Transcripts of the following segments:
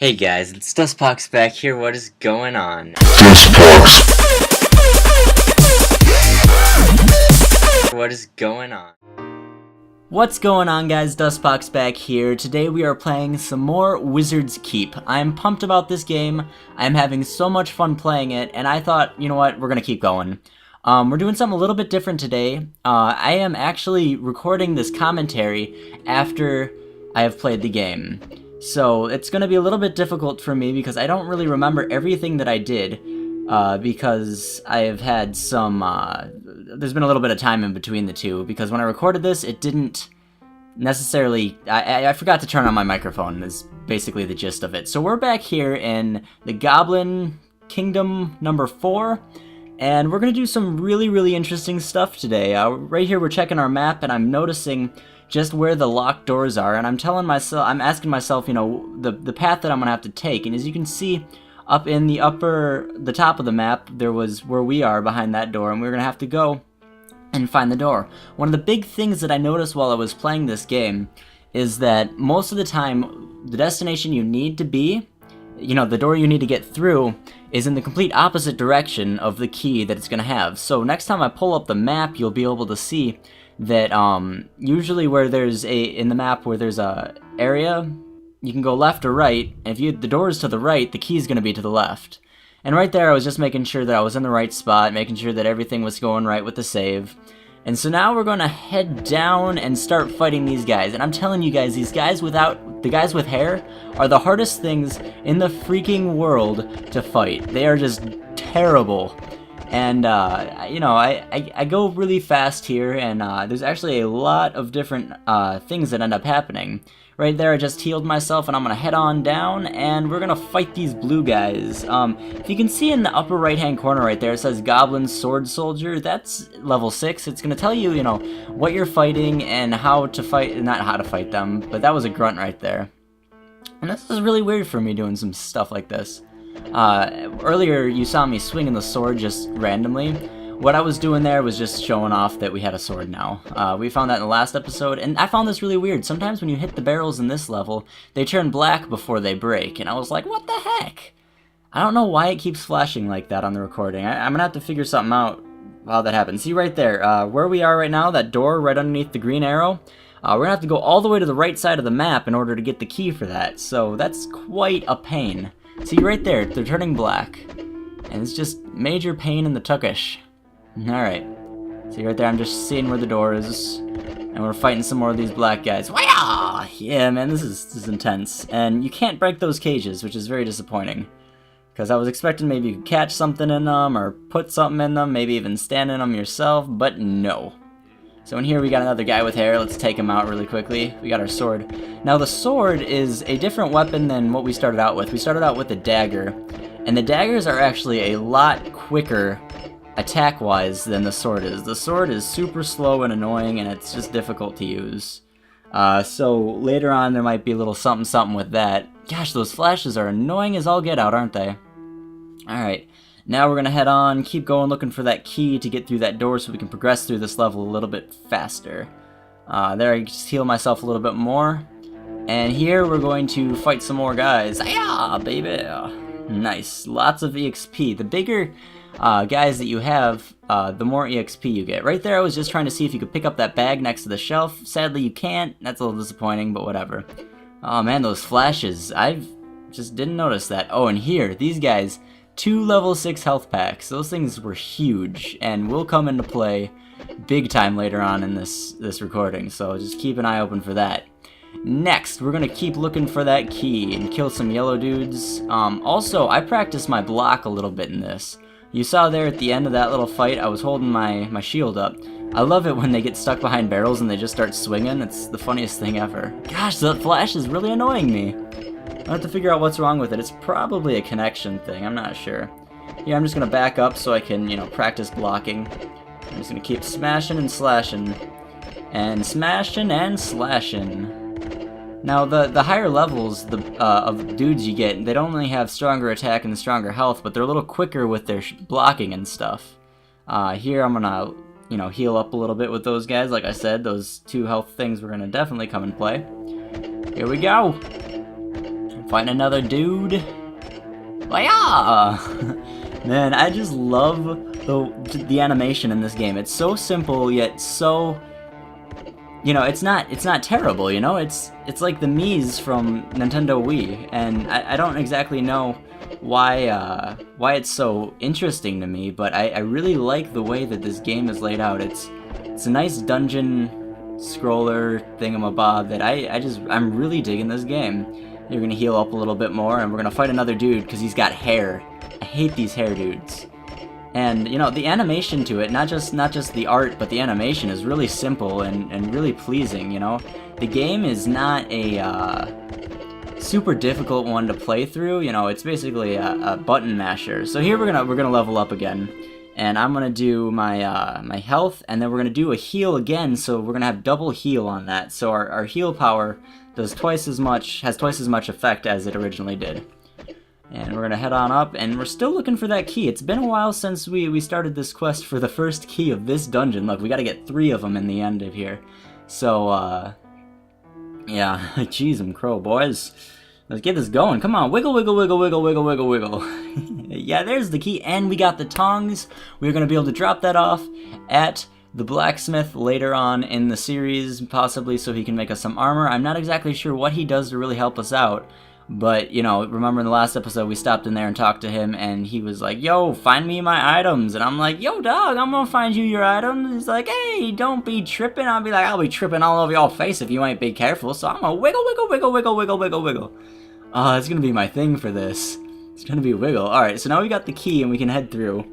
Hey guys, it's DustPox back here. What is going on? What is going on? What's going on, guys? DustPox back here. Today we are playing some more Wizard's Keep. I'm pumped about this game. I'm having so much fun playing it, and I thought, you know what, we're gonna keep going. We're doing something a little bit different today. I am actually recording this commentary after I have played the game. So it's going to be a little bit difficult for me because I don't really remember everything that I did because I have had some, there's been a little bit of time in between the two because when I recorded this, it didn't necessarily, I forgot to turn on my microphone is basically the gist of it. So we're back here in the Goblin Kingdom number 4. And we're going to do some really interesting stuff today. Right here we're checking our map and I'm noticing just where the locked doors are, and I'm asking myself, you know, the path that I'm gonna have to take. And as you can see, up in the top of the map, there was where we are behind that door, and we're gonna have to go and find the door. One of the big things that I noticed while I was playing this game is that most of the time, the destination you need to be, you know, the door you need to get through, is in the complete opposite direction of the key that it's gonna have. So next time I pull up the map, you'll be able to see that usually where there's in the map where there's a area, you can go left or right, and if the door is to the right, the key is going to be to the left. And right there I was just making sure that I was in the right spot, making sure that everything was going right with the save. And so now we're going to head down and start fighting these guys. And I'm telling you guys, the guys with hair are the hardest things in the freaking world to fight. They are just terrible. And, you know, I go really fast here, and there's actually a lot of different things that end up happening. Right there, I just healed myself, and I'm going to head on down, and we're going to fight these blue guys. If you can see in the upper right-hand corner right there, it says Goblin Sword Soldier. That's level 6. It's going to tell you, you know, what you're fighting and how to fight, not how to fight them, but that was a grunt right there. And this is really weird for me doing some stuff like this. Earlier you saw me swinging the sword just randomly. What I was doing there was just showing off that we had a sword now. We found that in the last episode, and I found this really weird. Sometimes when you hit the barrels in this level, they turn black before they break, and I was like, what the heck? I don't know why it keeps flashing like that on the recording. I'm gonna have to figure something out how that happens. See right there, where we are right now, that door right underneath the green arrow, we're gonna have to go all the way to the right side of the map in order to get the key for that, so that's quite a pain. See right there, they're turning black. And it's just major pain in the tuckish. Alright. See right there, I'm just seeing where the door is. And we're fighting some more of these black guys. Wah! Yeah, man, this is intense. And you can't break those cages, which is very disappointing. Because I was expecting maybe you could catch something in them, or put something in them, maybe even stand in them yourself, but no. So in here we got another guy with hair. Let's take him out really quickly. We got our sword. Now the sword is a different weapon than what we started out with. We started out with the dagger, and the daggers are actually a lot quicker attack-wise than the sword is. The sword is super slow and annoying, and it's just difficult to use. So later on there might be a little something with that. Gosh, those flashes are annoying as all get out, aren't they? Alright. Now we're gonna head on, keep going looking for that key to get through that door so we can progress through this level a little bit faster. There I just heal myself a little bit more. And here we're going to fight some more guys. Yeah, baby! Nice. Lots of EXP. The bigger guys that you have, the more EXP you get. Right there I was just trying to see if you could pick up that bag next to the shelf. Sadly you can't. That's a little disappointing, but whatever. Oh man, those flashes. I just didn't notice that. Oh, and here, these guys... 2 level 6 health packs. Those things were huge and will come into play big time later on in this recording, so just keep an eye open for that. Next, we're gonna keep looking for that key and kill some yellow dudes. Also, I practiced my block a little bit in this. You saw there at the end of that little fight, I was holding my shield up. I love it when they get stuck behind barrels and they just start swinging. It's the funniest thing ever. Gosh, that flash is really annoying me. I have to figure out what's wrong with it. It's probably a connection thing, I'm not sure. Here, I'm just gonna back up so I can, you know, practice blocking. I'm just gonna keep smashing and slashing. And smashing and slashing. Now, the higher levels of dudes you get, they don't only have stronger attack and stronger health, but they're a little quicker with their blocking and stuff. Here, I'm gonna, you know, heal up a little bit with those guys. Like I said, those 2 health things were gonna definitely come in play. Here we go! Fighting another dude. Yeah! Man, I just love the animation in this game. It's so simple yet so, you know, it's not terrible, you know? It's like the Mii's from Nintendo Wii, and I don't exactly know why it's so interesting to me, but I really like the way that this game is laid out. It's a nice dungeon scroller thingamabob that I'm really digging this game. You're gonna heal up a little bit more, and we're gonna fight another dude because he's got hair. I hate these hair dudes. And you know, the animation to it, not just the art, but the animation is really simple and really pleasing. You know, the game is not a super difficult one to play through. You know, it's basically a button masher. So here we're gonna level up again, and I'm gonna do my my health, and then we're gonna do a heal again. So we're gonna have double heal on that. So our heal power has twice as much effect as it originally did. And we're gonna head on up, and we're still looking for that key. It's been a while since we started this quest for the first key of this dungeon. Look, we gotta get 3 of them in the end of here. So, yeah, jeez, crow, boys. Let's get this going. Come on, wiggle, wiggle, wiggle, wiggle, wiggle, wiggle, wiggle. Yeah, there's the key, and we got the tongs. We're gonna be able to drop that off at the blacksmith later on in the series, possibly so he can make us some armor. I'm not exactly sure what he does to really help us out. But, you know, remember in the last episode we stopped in there and talked to him, and he was like, yo, find me my items. And I'm like, yo, dog, I'm gonna find you your items. He's like, hey, don't be tripping. I'll be like, I'll be tripping all over your face if you ain't be careful. So I'm gonna wiggle, wiggle, wiggle, wiggle, wiggle, wiggle, wiggle. Oh, that's gonna be my thing for this. It's gonna be wiggle. Alright, so now we got the key and we can head through.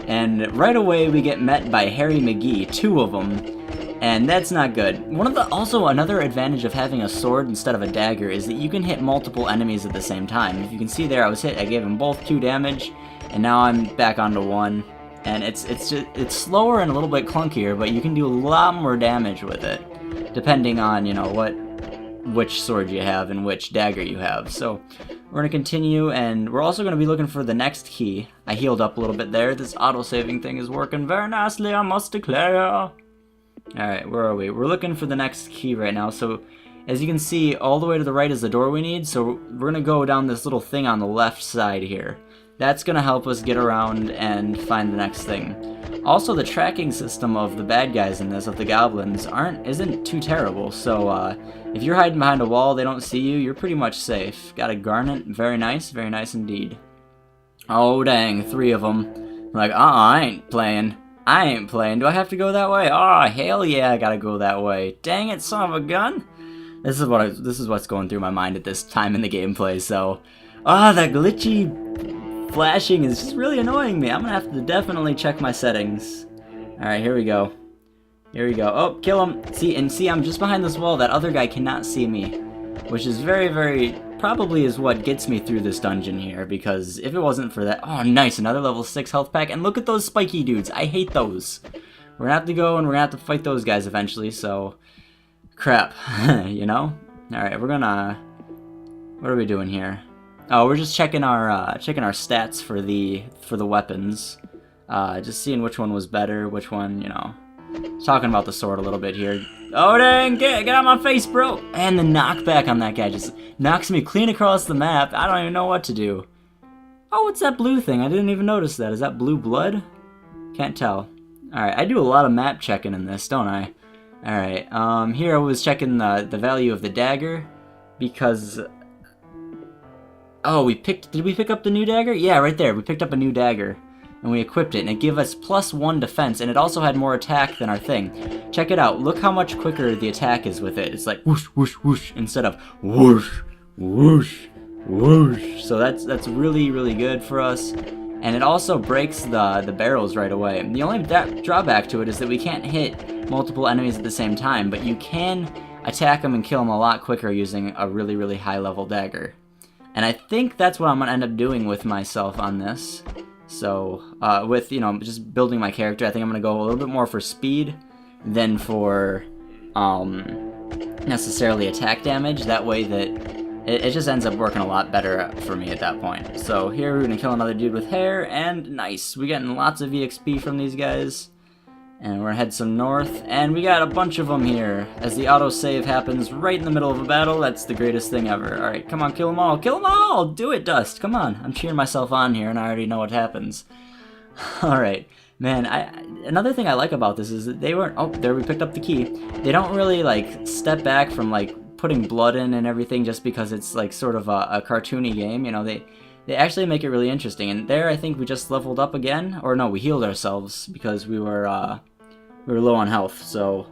And right away we get met by Harry McGee, 2 of them. And that's not good. Also, another advantage of having a sword instead of a dagger is that you can hit multiple enemies at the same time. If you can see there, I gave them both 2 damage, and now I'm back onto 1. And it's slower and a little bit clunkier, but you can do a lot more damage with it, depending on, you know, which sword you have and which dagger you have. So we're gonna continue, and we're also gonna be looking for the next key. I healed up a little bit there. This auto-saving thing is working very nicely, I must declare. Alright, where are we? We're looking for the next key right now. So, as you can see, all the way to the right is the door we need. So, we're going to go down this little thing on the left side here. That's going to help us get around and find the next thing. Also, the tracking system of the bad guys in this, of the goblins, isn't too terrible. So, if you're hiding behind a wall, they don't see you, you're pretty much safe. Got a garnet. Very nice indeed. Oh, dang, 3 of them. I'm like, I ain't playing. Do I have to go that way? Oh, hell yeah, I gotta go that way. Dang it, son of a gun. This is what's going through my mind at this time in the gameplay, so... that glitchy flashing is just really annoying me. I'm gonna have to definitely check my settings. Alright, here we go. Oh, kill him. See, I'm just behind this wall. That other guy cannot see me. Which is very, very... probably is what gets me through this dungeon here, because if it wasn't for that... Oh, nice, another level 6 health pack, and look at those spiky dudes. I hate those. We're gonna have to go, and we're gonna have to fight those guys eventually, so... Crap, you know? Alright, we're gonna... What are we doing here? Oh, we're just checking our stats for the weapons. Just seeing which one was better, which one, you know... Talking about the sword a little bit here. Oh dang, get out of my face, bro! And the knockback on that guy just knocks me clean across the map. I don't even know what to do. Oh, what's that blue thing? I didn't even notice that. Is that blue blood? Can't tell. Alright, I do a lot of map checking in this, don't I? Alright, here I was checking the value of the dagger, because... Oh, did we pick up the new dagger? Yeah, right there, we picked up a new dagger. And we equipped it, and it gave us +1 defense, and it also had more attack than our thing. Check it out. Look how much quicker the attack is with it. It's like whoosh, whoosh, whoosh, instead of whoosh, whoosh, whoosh. So that's really, really good for us. And it also breaks the barrels right away. The only drawback to it is that we can't hit multiple enemies at the same time, but you can attack them and kill them a lot quicker using a really, really high-level dagger. And I think that's what I'm going to end up doing with myself on this. So, with, you know, just building my character, I think I'm going to go a little bit more for speed than for, necessarily attack damage. That way that it just ends up working a lot better for me at that point. So, here we're going to kill another dude with hair, and nice. We're getting lots of EXP from these guys. And we're gonna head some north, and we got a bunch of them here. As the autosave happens right in the middle of a battle, that's the greatest thing ever. Alright, come on, kill them all. Kill them all! Do it, Dust! Come on. I'm cheering myself on here, and I already know what happens. Alright. Man, another thing I like about this is that they weren't... Oh, there we picked up the key. They don't really, like, step back from, like, putting blood in and everything just because it's, like, sort of a cartoony game. You know, they actually make it really interesting. And there, I think we just leveled up again. Or no, we healed ourselves because we were low on health. So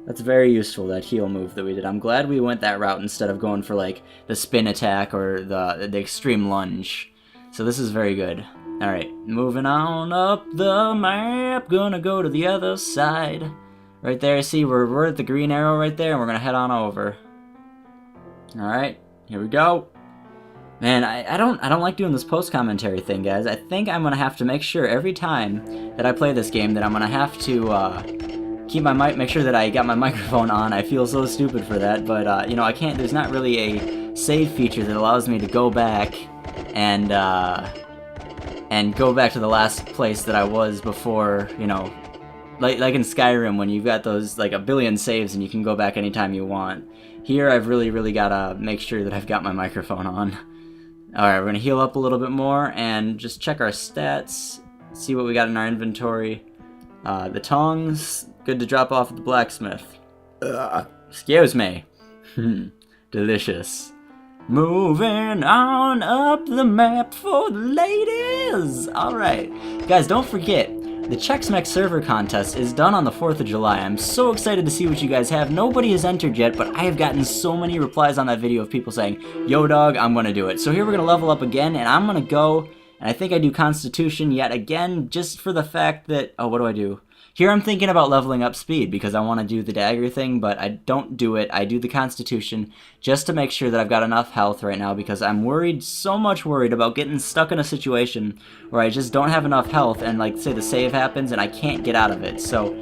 that's very useful, that heal move that we did. I'm glad we went that route instead of going for, like, the spin attack or the extreme lunge. So this is very good. Alright, moving on up the map. Gonna go to the other side. Right there, see, we're at the green arrow right there, and we're gonna head on over. Alright, here we go. Man, I don't like doing this post-commentary thing, guys. I think I'm gonna have to make sure every time that I play this game that I'm gonna have to keep my mic, make sure that I got my microphone on. I feel so stupid for that, but you know, I can't. There's not really a save feature that allows me to go back and go back to the last place that I was before. You know, like in Skyrim when you've got those like a billion saves and you can go back anytime you want. Here, I've really gotta make sure that I've got my microphone on. Alright, we're gonna heal up a little bit more and just check our stats, see what we got in our inventory. The tongs, good to drop off at the blacksmith. Excuse me. Delicious. Moving on up the map for the ladies! Alright. Guys, don't forget, the XBLA server contest is done on the 4th of July. I'm so excited to see what you guys have. Nobody has entered yet, but I have gotten so many replies on that video of people saying, yo dog, I'm gonna do it. So here we're gonna level up again, and I'm gonna go, and I think I do Constitution yet again, just for the fact that, oh, what do I do? Here I'm thinking about leveling up speed because I want to do the dagger thing, but I don't do it. I do the Constitution just to make sure that I've got enough health right now because I'm worried, so much worried about getting stuck in a situation where I just don't have enough health and, like, say the save happens and I can't get out of it. So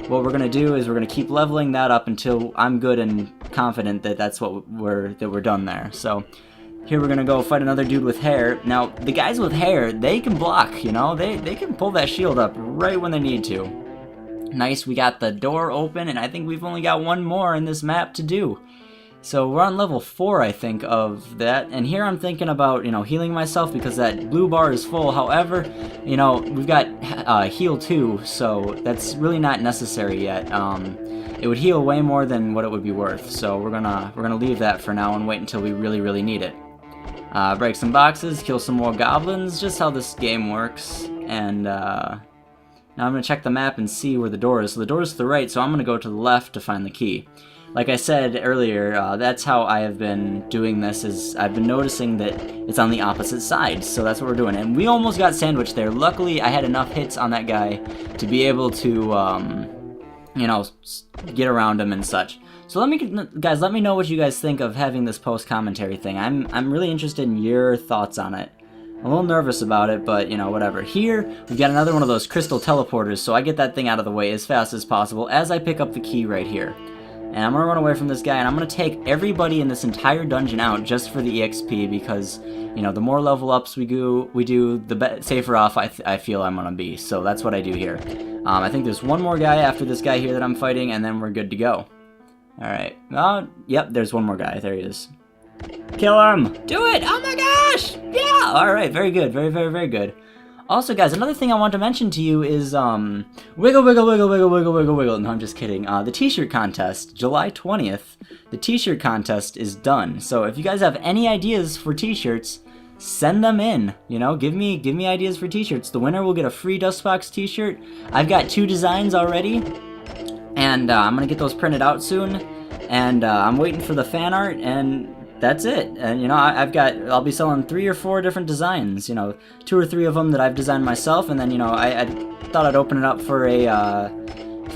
what we're going to do is we're going to keep leveling that up until I'm good and confident that that's what we're done there. So here we're going to go fight another dude with hair. Now, the guys with hair, they can block, you know? They can pull that shield up right when they need to. Nice, we got the door open, and I think we've only got one more in this map to do. So we're on level 4, I think, of that, and here I'm thinking about, you know, healing myself because that blue bar is full. However, you know, we've got heal 2, so that's really not necessary yet. It would heal way more than what it would be worth, so we're gonna leave that for now and wait until we really need it. Break some boxes, kill some more goblins, just how this game works, and now I'm going to check the map and see where the door is. So the door is to the right, so I'm going to go to the left to find the key. Like I said earlier, that's how I have been doing this, is I've been noticing that it's on the opposite side. So that's what we're doing. And we almost got sandwiched there. Luckily, I had enough hits on that guy to be able to, you know, get around him and such. So guys, let me know what you guys think of having this post-commentary thing. I'm really interested in your thoughts on it. I'm a little nervous about it, but, you know, whatever. Here, we've got another one of those crystal teleporters, so I get that thing out of the way as fast as possible as I pick up the key right here. And I'm gonna run away from this guy, and I'm gonna take everybody in this entire dungeon out just for the EXP, because, you know, the more level ups we do, the safer off I feel I'm gonna be. So that's what I do here. I think there's one more guy after this guy here that I'm fighting, and then we're good to go. Alright. Yep, there's one more guy. There he is. Kill him! Do it! Oh my gosh! Yeah! Alright, very good. Very good. Also, guys, another thing I want to mention to you is, wiggle. No, I'm just kidding. The t-shirt contest, July 20th, the t-shirt contest is done. So if you guys have any ideas for t-shirts, send them in. You know, give me ideas for t-shirts. The winner will get a free DustPox t-shirt. I've got 2 designs already, and I'm gonna get those printed out soon. And I'm waiting for the fan art, and that's it. And, you know, I'll be selling 3 or 4 different designs, you know, 2 or 3 of them that I've designed myself, and then, you know, I thought I'd open it up for a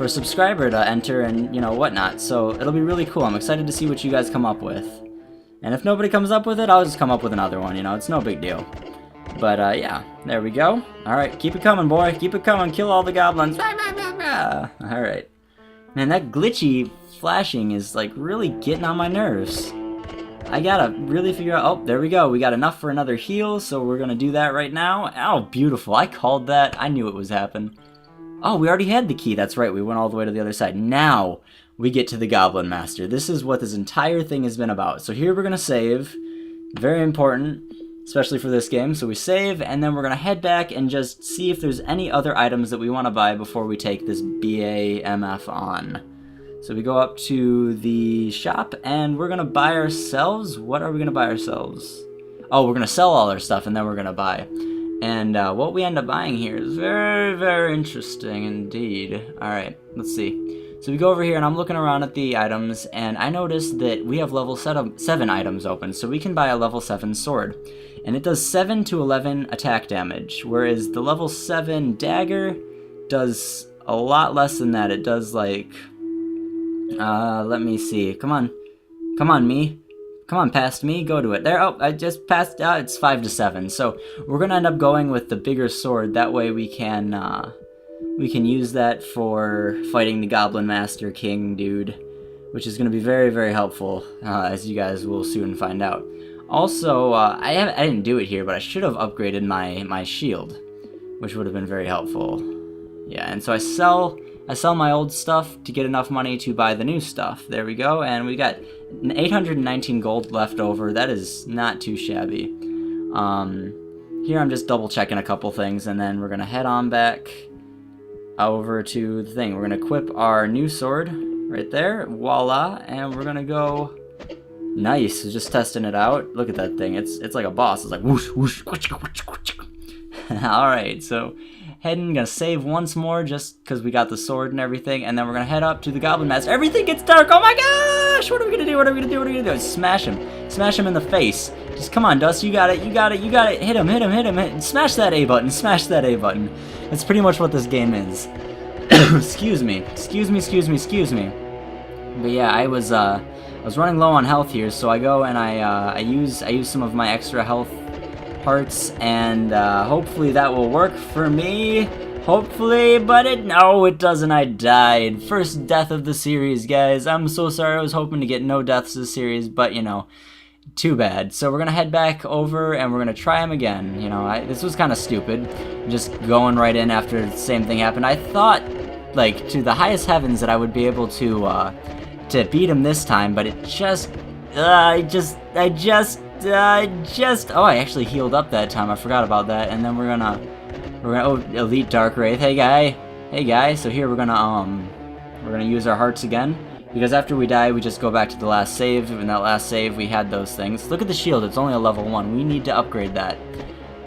subscriber to enter and, you know, whatnot. So it'll be really cool. I'm excited to see what you guys come up with. And if nobody comes up with it, I'll just come up with another one, you know, it's no big deal. But, yeah, there we go. Alright, keep it coming, boy. Keep it coming. Kill all the goblins. Alright. Man, that glitchy flashing is, like, really getting on my nerves. I gotta really figure out... Oh, there we go. We got enough for another heal, so we're gonna do that right now. Oh, beautiful. I called that. I knew it was happening. Oh, we already had the key. That's right. We went all the way to the other side. Now we get to the Goblin Master. This is what this entire thing has been about. So here we're going to save. Very important, especially for this game. So we save, and then we're going to head back and just see if there's any other items that we want to buy before we take this BAMF on. So we go up to the shop, and we're going to buy ourselves. What are we going to buy ourselves? Oh, we're going to sell all our stuff, and then we're going to buy. And what we end up buying here is very, very interesting indeed. Alright, let's see. So we go over here, and I'm looking around at the items, and I noticed that we have level 7 items open, so we can buy a level 7 sword. And it does 7 to 11 attack damage, whereas the level 7 dagger does a lot less than that. It does like... let me see. Come on. Come on, me. Come on, past me. Go to it. There. Oh, I just passed out. It's 5 to 7. So we're going to end up going with the bigger sword. That way we can use that for fighting the Goblin Master King dude, which is going to be very, very helpful, as you guys will soon find out. Also, I didn't do it here, but I should have upgraded my shield, which would have been very helpful. Yeah, and so I sell my old stuff to get enough money to buy the new stuff. There we go, and we got 819 gold left over. That is not too shabby. Here I'm just double checking a couple things, and then we're gonna head on back over to the thing. We're gonna equip our new sword right there, voila, and we're gonna go. Nice, just testing it out. Look at that thing. It's like a boss. It's like whoosh whoosh. All right, so. Gonna save once more just because we got the sword and everything, and then we're gonna head up to the Goblin Master. Everything gets dark. Oh my gosh! What are we gonna do? What are we gonna do? What are we gonna do? Smash him. Smash him in the face. Just come on, Dust. You got it. You got it. You got it. Hit him. Hit him. Hit him. Smash that A button. Smash that A button. That's pretty much what this game is. Excuse me. Excuse me. Excuse me. Excuse me. But yeah, I was running low on health here, so I go and I use some of my extra health hearts, and hopefully that will work for me. Hopefully, but no, it doesn't. I died. First death of the series, guys. I'm so sorry. I was hoping to get no deaths this series, but you know, too bad. So we're gonna head back over and we're gonna try him again. You know, this was kind of stupid, just going right in after the same thing happened. I thought, like, to the highest heavens that I would be able to beat him this time, but it just, oh, I actually healed up that time. I forgot about that. And then we're gonna oh, Elite Dark Wraith. Hey guy. So here we're gonna use our hearts again, because after we die we just go back to the last save. In that last save we had those things. Look at the shield. It's only a level 1. We need to upgrade that.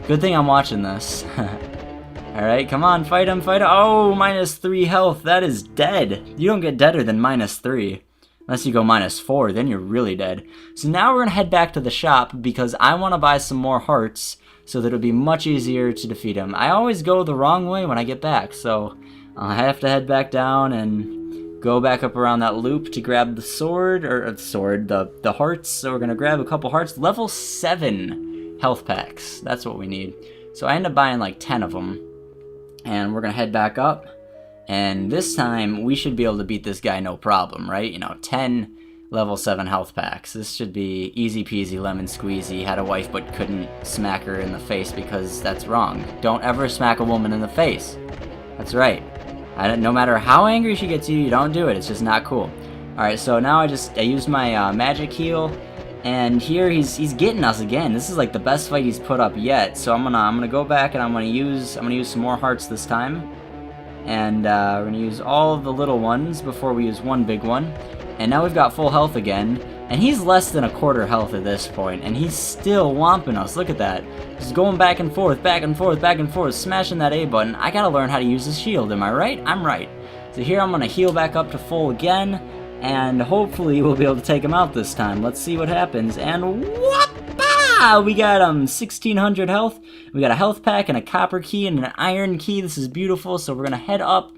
Good thing I'm watching this. All right, come on, fight him, fight him. Oh, -3 health. That is dead. You don't get deader than -3. Unless you go -4, then you're really dead. So now we're going to head back to the shop because I want to buy some more hearts so that it'll be much easier to defeat him. I always go the wrong way when I get back, so I have to head back down and go back up around that loop to grab the sword, or the hearts. So we're going to grab a couple hearts. Level 7 health packs. That's what we need. So I end up buying like 10 of them. And we're going to head back up. And this time, we should be able to beat this guy no problem, right? You know, 10 level 7 health packs. This should be easy peasy lemon squeezy. Had a wife but couldn't smack her in the face because that's wrong. Don't ever smack a woman in the face. That's right. No matter how angry she gets you don't do it. It's just not cool. Alright, so now I used my magic heal. And here he's getting us again. This is like the best fight he's put up yet. So I'm gonna go back and I'm gonna use some more hearts this time. And we're going to use all of the little ones before we use one big one. And now we've got full health again. And he's less than a quarter health at this point. And he's still whomping us. Look at that. Just going back and forth, back and forth, back and forth, smashing that A button. I got to learn how to use his shield. Am I right? I'm right. So here I'm going to heal back up to full again. And hopefully we'll be able to take him out this time. Let's see what happens. And whoop! We got 1600 health. We got a health pack and a copper key and an iron key. This is beautiful. So we're gonna head up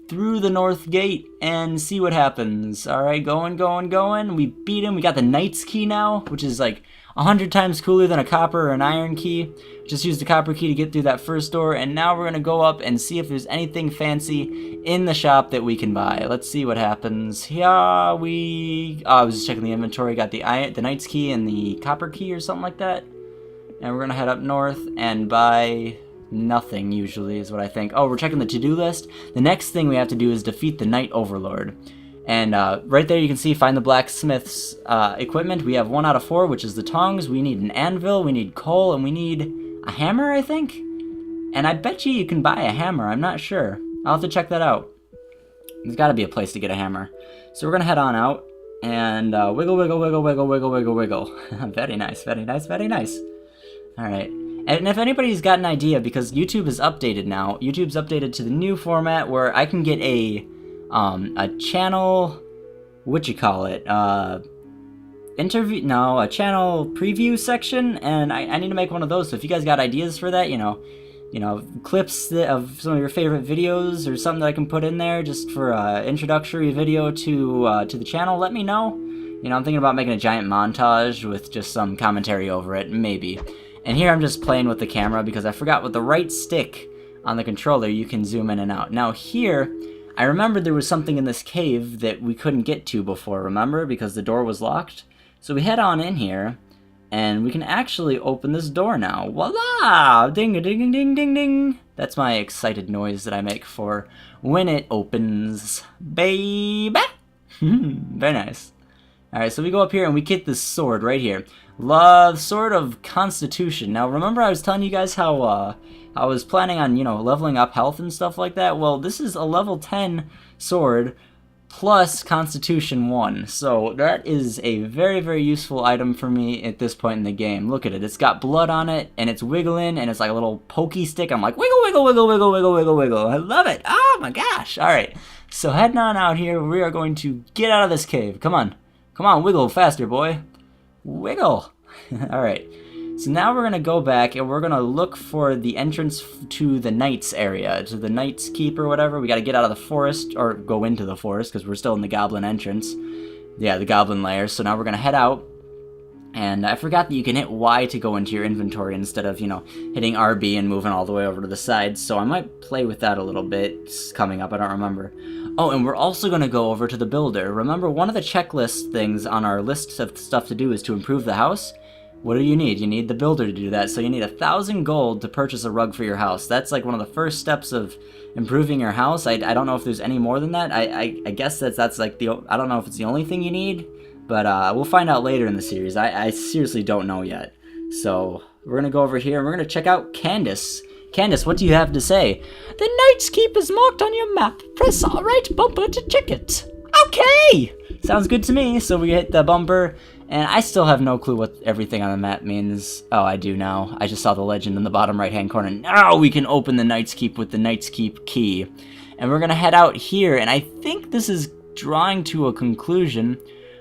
through the north gate and see what happens. All right, going. We beat him. We got the knight's key now, which is like 100 times cooler than a copper or an iron key. Just used the copper key to get through that first door, and now we're gonna go up and see if there's anything fancy in the shop that we can buy. Let's see what happens. Here I was just checking the inventory. Got the knight's key and the copper key or something like that. And we're gonna head up north and buy Nothing, usually, is what I think. Oh, we're checking the to-do list. The next thing we have to do is defeat the Night Overlord. And right there you can see, find the blacksmith's equipment. We have 1 out of 4, which is the tongs. We need an anvil, we need coal, and we need a hammer, I think? And I bet you can buy a hammer, I'm not sure. I'll have to check that out. There's got to be a place to get a hammer. So we're going to head on out, and wiggle, wiggle, wiggle, wiggle, wiggle, wiggle, wiggle. Very nice, very nice, very nice. Alright. And if anybody's got an idea, because YouTube is updated now, YouTube's updated to the new format where I can get a channel, a channel preview section, and I need to make one of those. So if you guys got ideas for that, you know, clips of some of your favorite videos or something that I can put in there just for introductory video to the channel, let me know. You know, I'm thinking about making a giant montage with just some commentary over it, maybe. And here I'm just playing with the camera because I forgot with the right stick on the controller you can zoom in and out. Now here, I remembered there was something in this cave that we couldn't get to before, remember? Because the door was locked. So we head on in here, and we can actually open this door now. Voila! Ding, ding, ding, ding, ding. That's my excited noise that I make for when it opens. Baby! Very nice. Alright, so we go up here and we get this sword right here. Sword of Constitution. Now, remember I was telling you guys how I was planning on, you know, leveling up health and stuff like that? Well, this is a level 10 sword plus Constitution 1. So that is a very, very useful item for me at this point in the game. Look at it. It's got blood on it, and it's wiggling, and it's like a little pokey stick. I'm like, wiggle, wiggle, wiggle, wiggle, wiggle, wiggle, wiggle. I love it. Oh, my gosh. All right. So heading on out here, we are going to get out of this cave. Come on. Come on, wiggle faster, boy. Wiggle. Alright, so now we're going to go back and we're going to look for the entrance to the Knight's area, to the Knight's Keep or whatever. We got to get out of the forest, or go into the forest because we're still in the Goblin entrance. Yeah, the Goblin lair. So now we're going to head out. And I forgot that you can hit Y to go into your inventory instead of, you know, hitting RB and moving all the way over to the side. So I might play with that a little bit. It's coming up, I don't remember. Oh, and we're also going to go over to the builder. Remember, one of the checklist things on our list of stuff to do is to improve the house. What do you need? You need the builder to do that. So you need 1,000 gold to purchase a rug for your house. That's like one of the first steps of improving your house. I don't know if there's any more than that. I guess that's like the, I don't know if it's the only thing you need. But we'll find out later in the series. I seriously don't know yet. So we're going to go over here and we're going to check out Candace. Candace, what do you have to say? The Knight's Keep is marked on your map. Press the right bumper to check it. Okay! Sounds good to me. So we hit the bumper, and I still have no clue what everything on the map means. Oh, I do now. I just saw the legend in the bottom right-hand corner. Now we can open the Knight's Keep with the Knight's Keep key. And we're going to head out here, and I think this is drawing to a conclusion.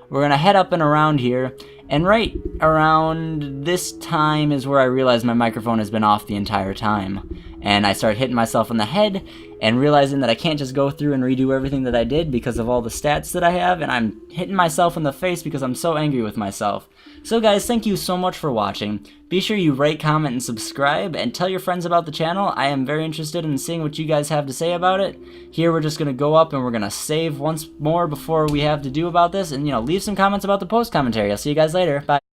We're going to head up and around here, and right around this time is where I realized my microphone has been off the entire time. And I start hitting myself in the head and realizing that I can't just go through and redo everything that I did because of all the stats that I have, and I'm hitting myself in the face because I'm so angry with myself. So guys, thank you so much for watching. Be sure you rate, comment, and subscribe, and tell your friends about the channel. I am very interested in seeing what you guys have to say about it. Here we're just going to go up and we're going to save once more before we have to do about this, and, you know, leave some comments about the post commentary. I'll see you guys later. Bye.